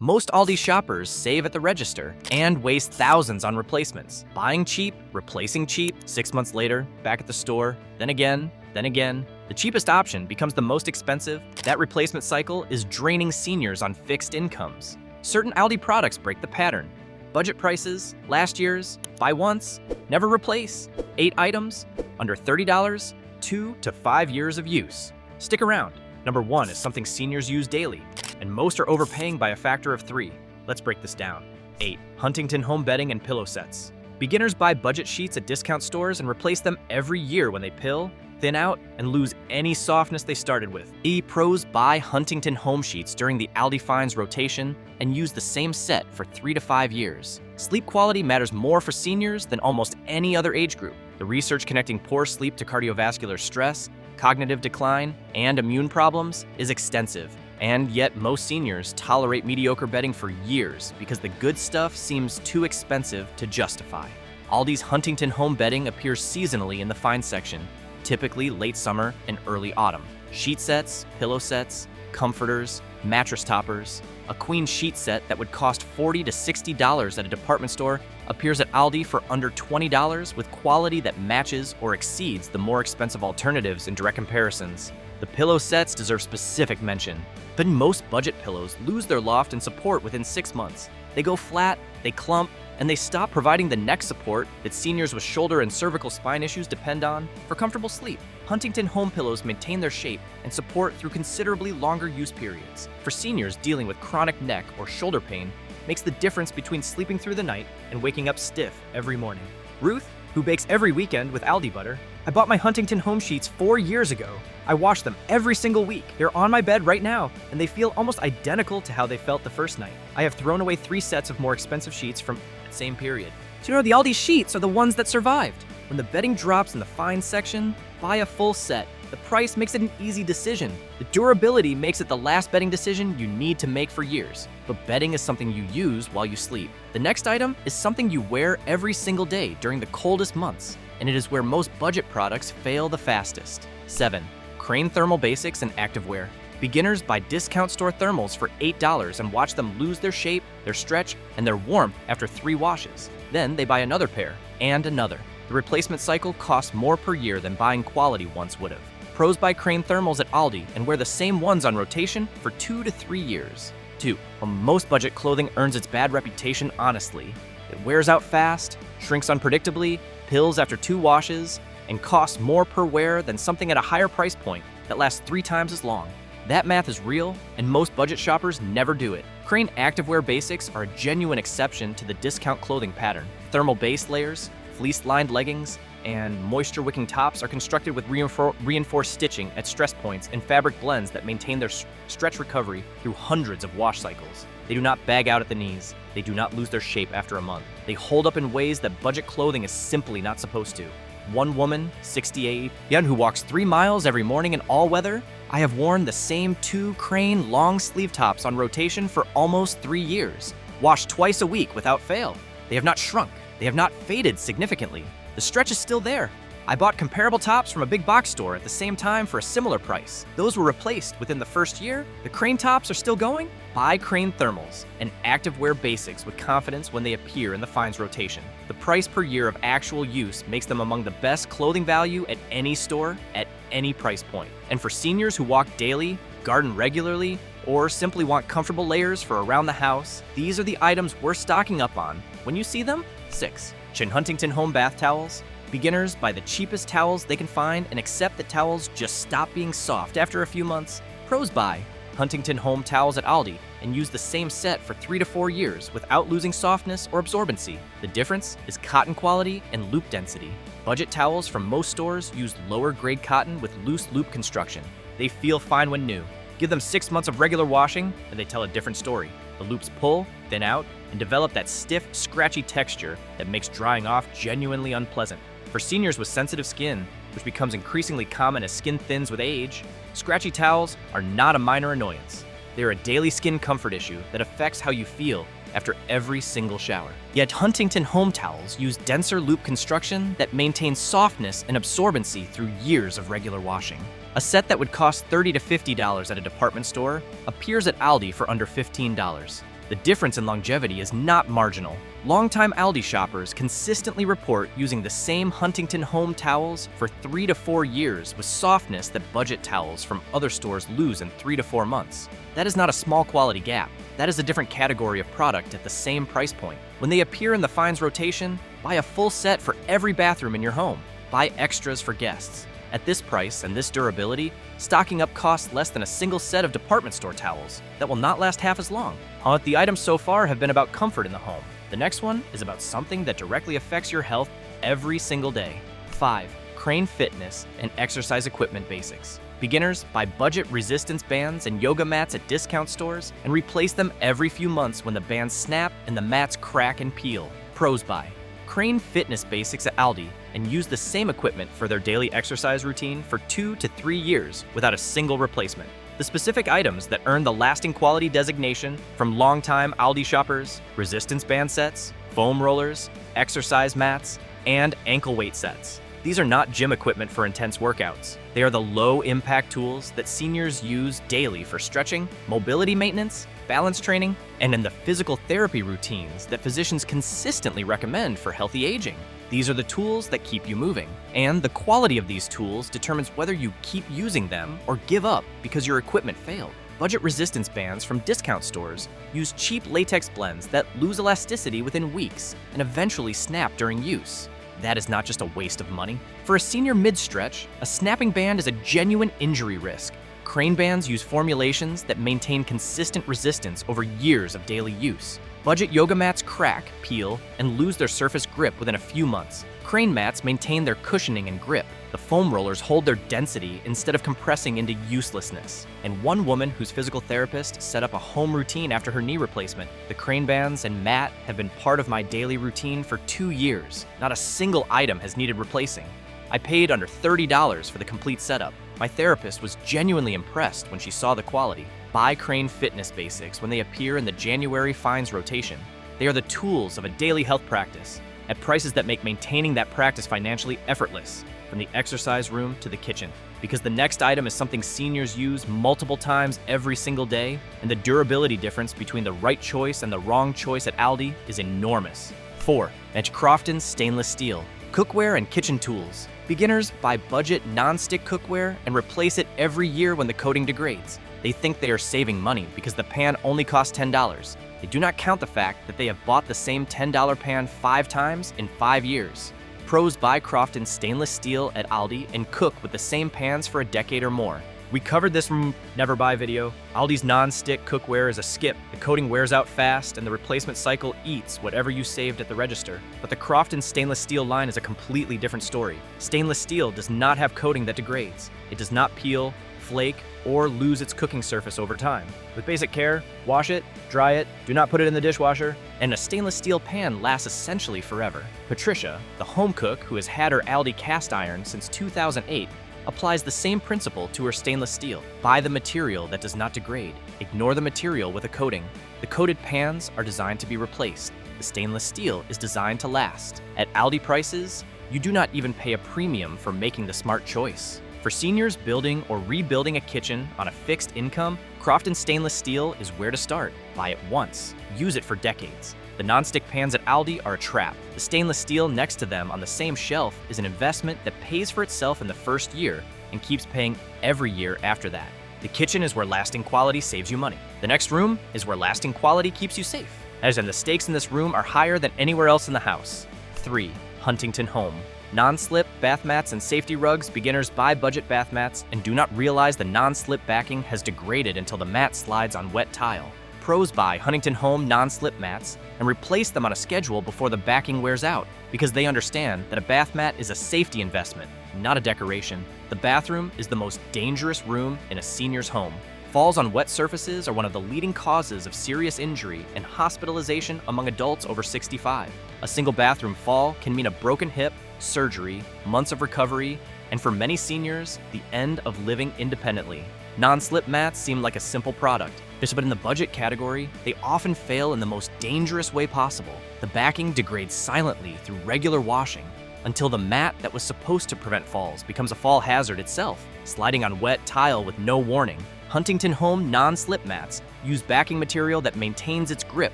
Most Aldi shoppers save at the register and waste thousands on replacements. Buying cheap, replacing cheap, 6 months later, back at the store, then again. The cheapest option becomes the most expensive. That replacement cycle is draining seniors on fixed incomes. Certain Aldi products break the pattern. Budget prices, last year's, buy once, never replace. 8 items, under $30, 2 to 5 years of use. Stick around. Number 1 is something seniors use daily, and most are overpaying by a factor of 3. Let's break this down. 8. Huntington home bedding and pillow sets. Beginners buy budget sheets at discount stores and replace them every year when they pill, thin out, and lose any softness they started with. Pros buy Huntington home sheets during the Aldi Finds rotation and use the same set for 3 to 5 years. Sleep quality matters more for seniors than almost any other age group. The research connecting poor sleep to cardiovascular stress, cognitive decline, and immune problems is extensive. And yet most seniors tolerate mediocre bedding for years because the good stuff seems too expensive to justify. Aldi's Huntington home bedding appears seasonally in the Find section, typically late summer and early autumn. Sheet sets, pillow sets, comforters, mattress toppers. A queen sheet set that would cost $40 to $60 at a department store appears at Aldi for under $20 with quality that matches or exceeds the more expensive alternatives in direct comparisons. The pillow sets deserve specific mention, but most budget pillows lose their loft and support within 6 months. They go flat, they clump, and they stop providing the neck support that seniors with shoulder and cervical spine issues depend on for comfortable sleep. Huntington home pillows maintain their shape and support through considerably longer use periods. For seniors dealing with chronic neck or shoulder pain, makes the difference between sleeping through the night and waking up stiff every morning. Ruth, who bakes every weekend with Aldi butter, I bought my Huntington home sheets 4 years ago. I wash them every single week. They're on my bed right now, and they feel almost identical to how they felt the first night. I have thrown away 3 sets of more expensive sheets from that same period. So the Aldi sheets are the ones that survived. When the bedding drops in the Find section, buy a full set. The price makes it an easy decision. The durability makes it the last bedding decision you need to make for years. But bedding is something you use while you sleep. The next item is something you wear every single day during the coldest months, and it is where most budget products fail the fastest. 7. Crane thermal basics and activewear. Beginners buy discount store thermals for $8 and watch them lose their shape, their stretch, and their warmth after 3 washes. Then they buy another pair, and another. The replacement cycle costs more per year than buying quality once would have. Pros buy Crane thermals at Aldi and wear the same ones on rotation for 2 to 3 years. 2. While most budget clothing earns its bad reputation honestly, it wears out fast, shrinks unpredictably, pills after 2 washes, and costs more per wear than something at a higher price point that lasts 3 times as long. That math is real, and most budget shoppers never do it. Crane activewear basics are a genuine exception to the discount clothing pattern. Thermal base layers, fleece-lined leggings, and moisture-wicking tops are constructed with reinforced stitching at stress points and fabric blends that maintain their stretch recovery through hundreds of wash cycles. They do not bag out at the knees. They do not lose their shape after a month. They hold up in ways that budget clothing is simply not supposed to. One woman, 68, who walks 3 miles every morning in all weather. I have worn the same 2 Crane long sleeve tops on rotation for almost 3 years. Washed twice a week without fail. They have not shrunk. They have not faded significantly. The stretch is still there. I bought comparable tops from a big box store at the same time for a similar price. Those were replaced within the first year. The Crane tops are still going? Buy Crane thermals and activewear basics with confidence when they appear in the Finds rotation. The price per year of actual use makes them among the best clothing value at any store at any price point. And for seniors who walk daily, garden regularly, or simply want comfortable layers for around the house, these are the items we're stocking up on. When you see them, 6. Huntington home bath towels. Beginners buy the cheapest towels they can find and accept that towels just stop being soft after a few months. Pros buy Huntington home towels at Aldi and use the same set for 3 to 4 years without losing softness or absorbency. The difference is cotton quality and loop density. Budget towels from most stores use lower grade cotton with loose loop construction. They feel fine when new. Give them 6 months of regular washing and they tell a different story. The loops pull, thin out, and develop that stiff, scratchy texture that makes drying off genuinely unpleasant. For seniors with sensitive skin, which becomes increasingly common as skin thins with age, scratchy towels are not a minor annoyance. They're a daily skin comfort issue that affects how you feel after every single shower. Yet Huntington home towels use denser loop construction that maintains softness and absorbency through years of regular washing. A set that would cost $30 to $50 at a department store appears at Aldi for under $15. The difference in longevity is not marginal. Longtime Aldi shoppers consistently report using the same Huntington home towels for 3 to 4 years with softness that budget towels from other stores lose in 3 to 4 months. That is not a small quality gap. That is a different category of product at the same price point. When they appear in the Finds rotation, buy a full set for every bathroom in your home. Buy extras for guests. At this price and this durability, stocking up costs less than a single set of department store towels that will not last half as long. The items so far have been about comfort in the home. The next one is about something that directly affects your health every single day. 5. Crane Fitness and Exercise Equipment Basics. Beginners buy budget resistance bands and yoga mats at discount stores and replace them every few months when the bands snap and the mats crack and peel. Pros buy Crane Fitness Basics at Aldi and use the same equipment for their daily exercise routine for 2 to 3 years without a single replacement. The specific items that earn the lasting quality designation from longtime Aldi shoppers: resistance band sets, foam rollers, exercise mats, and ankle weight sets. These are not gym equipment for intense workouts. They are the low-impact tools that seniors use daily for stretching, mobility maintenance, balance training, and in the physical therapy routines that physicians consistently recommend for healthy aging. These are the tools that keep you moving, and the quality of these tools determines whether you keep using them or give up because your equipment failed. Budget resistance bands from discount stores use cheap latex blends that lose elasticity within weeks and eventually snap during use. That is not just a waste of money. For a senior mid-stretch, a snapping band is a genuine injury risk. Crane bands use formulations that maintain consistent resistance over years of daily use. Budget yoga mats crack, peel, and lose their surface grip within a few months. Crane mats maintain their cushioning and grip. The foam rollers hold their density instead of compressing into uselessness. And one woman whose physical therapist set up a home routine after her knee replacement. The crane bands and mat have been part of my daily routine for 2 years. Not a single item has needed replacing. I paid under $30 for the complete setup. My therapist was genuinely impressed when she saw the quality. Buy Crane Fitness Basics when they appear in the January Finds rotation. They are the tools of a daily health practice at prices that make maintaining that practice financially effortless, from the exercise room to the kitchen. Because the next item is something seniors use multiple times every single day, and the durability difference between the right choice and the wrong choice at Aldi is enormous. 4. Crofton stainless steel. Cookware and kitchen tools. Beginners buy budget non-stick cookware and replace it every year when the coating degrades. They think they are saving money because the pan only costs $10. They do not count the fact that they have bought the same $10 pan 5 times in 5 years. Pros buy Crofton stainless steel at Aldi and cook with the same pans for a decade or more. We covered this from Never Buy video. Aldi's non-stick cookware is a skip. The coating wears out fast and the replacement cycle eats whatever you saved at the register. But the Crofton stainless steel line is a completely different story. Stainless steel does not have coating that degrades. It does not peel, flake, or lose its cooking surface over time. With basic care, wash it, dry it, do not put it in the dishwasher, and a stainless steel pan lasts essentially forever. Patricia, the home cook who has had her Aldi cast iron since 2008, applies the same principle to her stainless steel. Buy the material that does not degrade. Ignore the material with a coating. The coated pans are designed to be replaced. The stainless steel is designed to last. At Aldi prices, you do not even pay a premium for making the smart choice. For seniors building or rebuilding a kitchen on a fixed income, Crofton stainless steel is where to start. Buy it once. Use it for decades. The non-stick pans at Aldi are a trap. The stainless steel next to them on the same shelf is an investment that pays for itself in the first year and keeps paying every year after that. The kitchen is where lasting quality saves you money. The next room is where lasting quality keeps you safe. As in, the stakes in this room are higher than anywhere else in the house. 3. Huntington Home. Non-slip bath mats and safety rugs. Beginners buy budget bath mats and do not realize the non-slip backing has degraded until the mat slides on wet tile. Pros buy Huntington Home non-slip mats and replace them on a schedule before the backing wears out because they understand that a bath mat is a safety investment, not a decoration. The bathroom is the most dangerous room in a senior's home. Falls on wet surfaces are one of the leading causes of serious injury and hospitalization among adults over 65. A single bathroom fall can mean a broken hip, surgery, months of recovery, and for many seniors, the end of living independently. Non-slip mats seem like a simple product, but in the budget category, they often fail in the most dangerous way possible. The backing degrades silently through regular washing until the mat that was supposed to prevent falls becomes a fall hazard itself, sliding on wet tile with no warning. Huntington Home non-slip mats use backing material that maintains its grip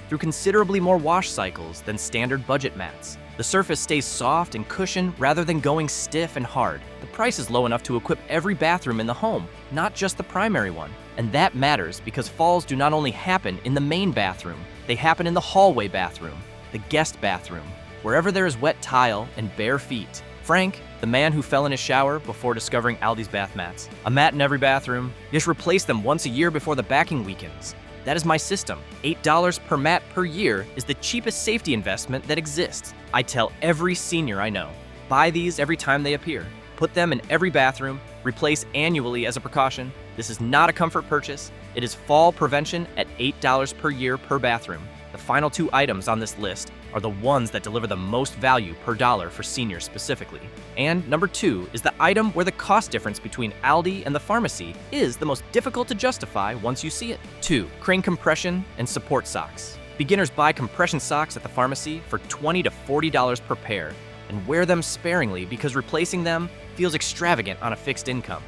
through considerably more wash cycles than standard budget mats. The surface stays soft and cushioned rather than going stiff and hard. The price is low enough to equip every bathroom in the home, not just the primary one. And that matters because falls do not only happen in the main bathroom, they happen in the hallway bathroom, the guest bathroom, wherever there is wet tile and bare feet. Frank, the man who fell in his shower before discovering Aldi's bath mats. A mat in every bathroom. You just replace them once a year before the backing weakens. That is my system. $8 per mat per year is the cheapest safety investment that exists. I tell every senior I know, buy these every time they appear. Put them in every bathroom, replace annually as a precaution. This is not a comfort purchase. It is fall prevention at $8 per year per bathroom. The final two items on this list are the ones that deliver the most value per dollar for seniors specifically. And number 2 is the item where the cost difference between Aldi and the pharmacy is the most difficult to justify once you see it. 2. Crane compression and support socks. Beginners buy compression socks at the pharmacy for $20 to $40 per pair and wear them sparingly because replacing them feels extravagant on a fixed income.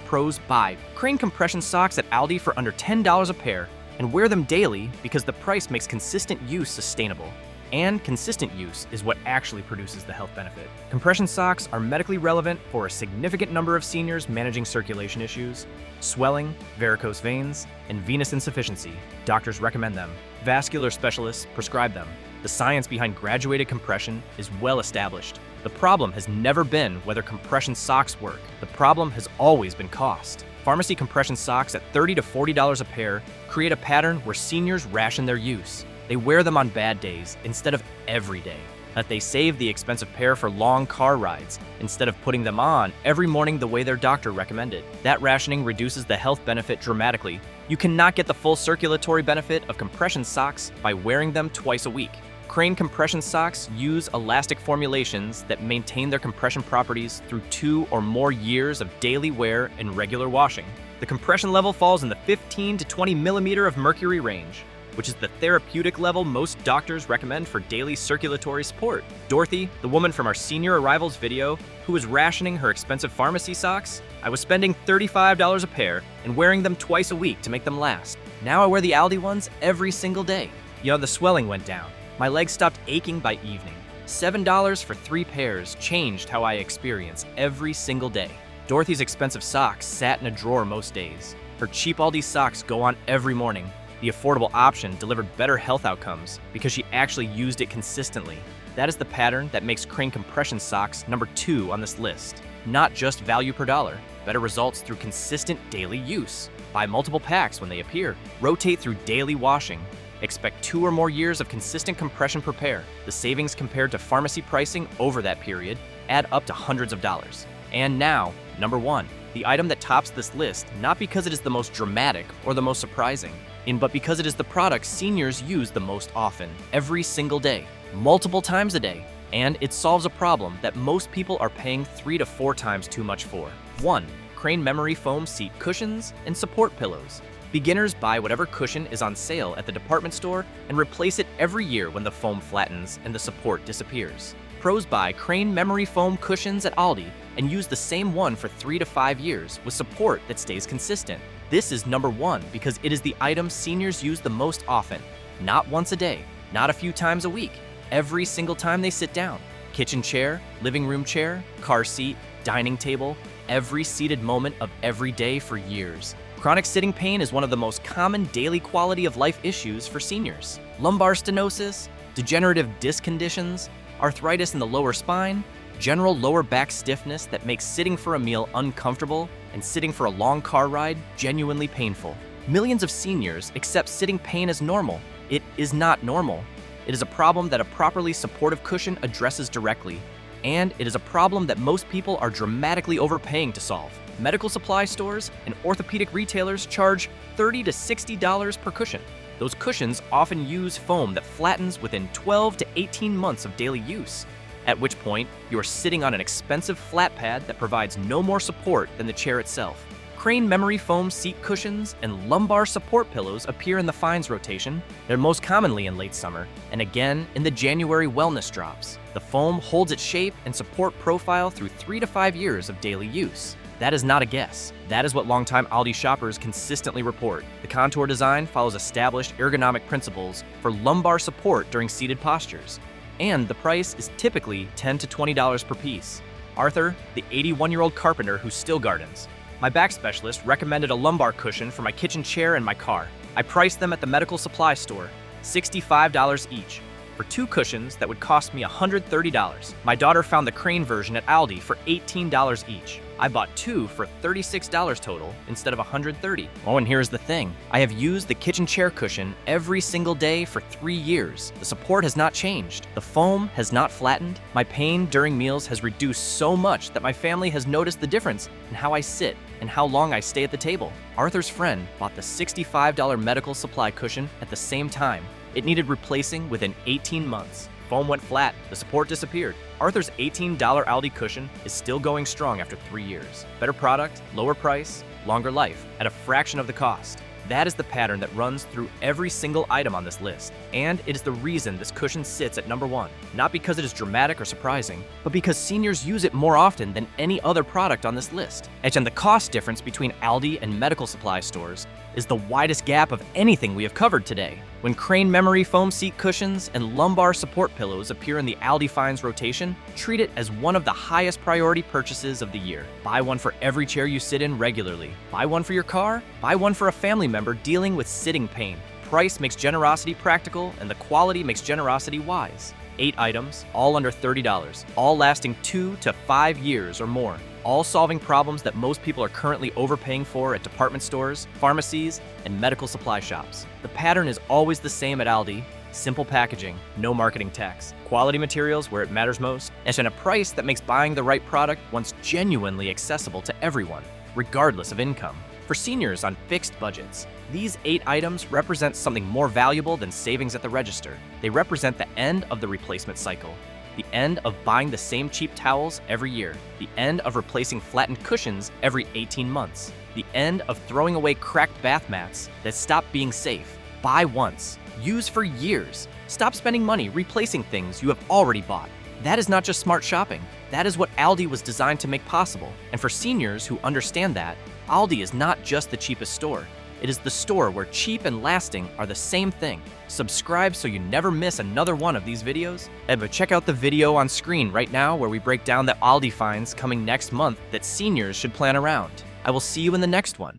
Pros buy Crane compression socks at Aldi for under $10 a pair and wear them daily because the price makes consistent use sustainable. And consistent use is what actually produces the health benefit. Compression socks are medically relevant for a significant number of seniors managing circulation issues, swelling, varicose veins, and venous insufficiency. Doctors recommend them. Vascular specialists prescribe them. The science behind graduated compression is well established. The problem has never been whether compression socks work. The problem has always been cost. Pharmacy compression socks at $30 to $40 a pair create a pattern where seniors ration their use. They wear them on bad days instead of every day. That they save the expensive pair for long car rides instead of putting them on every morning the way their doctor recommended. That rationing reduces the health benefit dramatically. You cannot get the full circulatory benefit of compression socks by wearing them twice a week. Crane compression socks use elastic formulations that maintain their compression properties through 2 or more years of daily wear and regular washing. The compression level falls in the 15 to 20 millimeter of mercury range, which is the therapeutic level most doctors recommend for daily circulatory support. Dorothy, the woman from our senior arrivals video, who was rationing her expensive pharmacy socks, I was spending $35 a pair and wearing them twice a week to make them last. Now I wear the Aldi ones every single day. The swelling went down. My legs stopped aching by evening. $7 for 3 pairs changed how I experience every single day. Dorothy's expensive socks sat in a drawer most days. Her cheap Aldi socks go on every morning. The affordable option delivered better health outcomes because she actually used it consistently. That is the pattern that makes Crane compression socks number 2 on this list. Not just value per dollar, better results through consistent daily use. Buy multiple packs when they appear. Rotate through daily washing. Expect 2 or more years of consistent compression per pair. The savings compared to pharmacy pricing over that period add up to hundreds of dollars. And now, number 1, the item that tops this list, not because it is the most dramatic or the most surprising, but because it is the product seniors use the most often, every single day, multiple times a day, and it solves a problem that most people are paying 3 to 4 times too much for. 1. Crane memory foam seat cushions and support pillows. Beginners buy whatever cushion is on sale at the department store and replace it every year when the foam flattens and the support disappears. Pros buy Crane memory foam cushions at Aldi and use the same one for 3 to 5 years with support that stays consistent. This is number 1 because it is the item seniors use the most often. Not once a day, not a few times a week, every single time they sit down. Kitchen chair, living room chair, car seat, dining table, every seated moment of every day for years. Chronic sitting pain is one of the most common daily quality of life issues for seniors. Lumbar stenosis, degenerative disc conditions, arthritis in the lower spine, general lower back stiffness that makes sitting for a meal uncomfortable and sitting for a long car ride genuinely painful. Millions of seniors accept sitting pain as normal. It is not normal. It is a problem that a properly supportive cushion addresses directly, and it is a problem that most people are dramatically overpaying to solve. Medical supply stores and orthopedic retailers charge $30 to $60 per cushion. Those cushions often use foam that flattens within 12 to 18 months of daily use, at which point you are sitting on an expensive flat pad that provides no more support than the chair itself. Crane memory foam seat cushions and lumbar support pillows appear in the Finds rotation. They're most commonly in late summer, and again in the January wellness drops. The foam holds its shape and support profile through 3 to 5 years of daily use. That is not a guess. That is what longtime Aldi shoppers consistently report. The contour design follows established ergonomic principles for lumbar support during seated postures. And the price is typically $10 to $20 per piece. Arthur, the 81-year-old carpenter who still gardens. My back specialist recommended a lumbar cushion for my kitchen chair and my car. I priced them at the medical supply store, $65 each, for 2 cushions that would cost me $130. My daughter found the crane version at Aldi for $18 each. I bought 2 for $36 total instead of $130. Oh, and here's the thing. I have used the kitchen chair cushion every single day for 3 years. The support has not changed. The foam has not flattened. My pain during meals has reduced so much that my family has noticed the difference in how I sit and how long I stay at the table. Arthur's friend bought the $65 medical supply cushion at the same time. It needed replacing within 18 months. Foam went flat, the support disappeared. Arthur's $18 Aldi cushion is still going strong after 3 years. Better product, lower price, longer life, at a fraction of the cost. That is the pattern that runs through every single item on this list. And it is the reason this cushion sits at number 1. Not because it is dramatic or surprising, but because seniors use it more often than any other product on this list. And the cost difference between Aldi and medical supply stores is the widest gap of anything we have covered today. When crane memory foam seat cushions and lumbar support pillows appear in the Aldi Finds rotation, treat it as one of the highest priority purchases of the year. Buy one for every chair you sit in regularly. Buy one for your car. Buy one for a family member dealing with sitting pain. Price makes generosity practical, and the quality makes generosity wise. 8 items, all under $30, all lasting 2 to 5 years or more. All solving problems that most people are currently overpaying for at department stores, pharmacies, and medical supply shops. The pattern is always the same at Aldi: simple packaging, no marketing tax, quality materials where it matters most, and a price that makes buying the right product once genuinely accessible to everyone, regardless of income. For seniors on fixed budgets, these 8 items represent something more valuable than savings at the register. They represent the end of the replacement cycle. The end of buying the same cheap towels every year. The end of replacing flattened cushions every 18 months. The end of throwing away cracked bath mats that stop being safe. Buy once. Use for years. Stop spending money replacing things you have already bought. That is not just smart shopping. That is what Aldi was designed to make possible. And for seniors who understand that, Aldi is not just the cheapest store. It is the store where cheap and lasting are the same thing. Subscribe so you never miss another one of these videos. But check out the video on screen right now where we break down the Aldi finds coming next month that seniors should plan around. I will see you in the next one.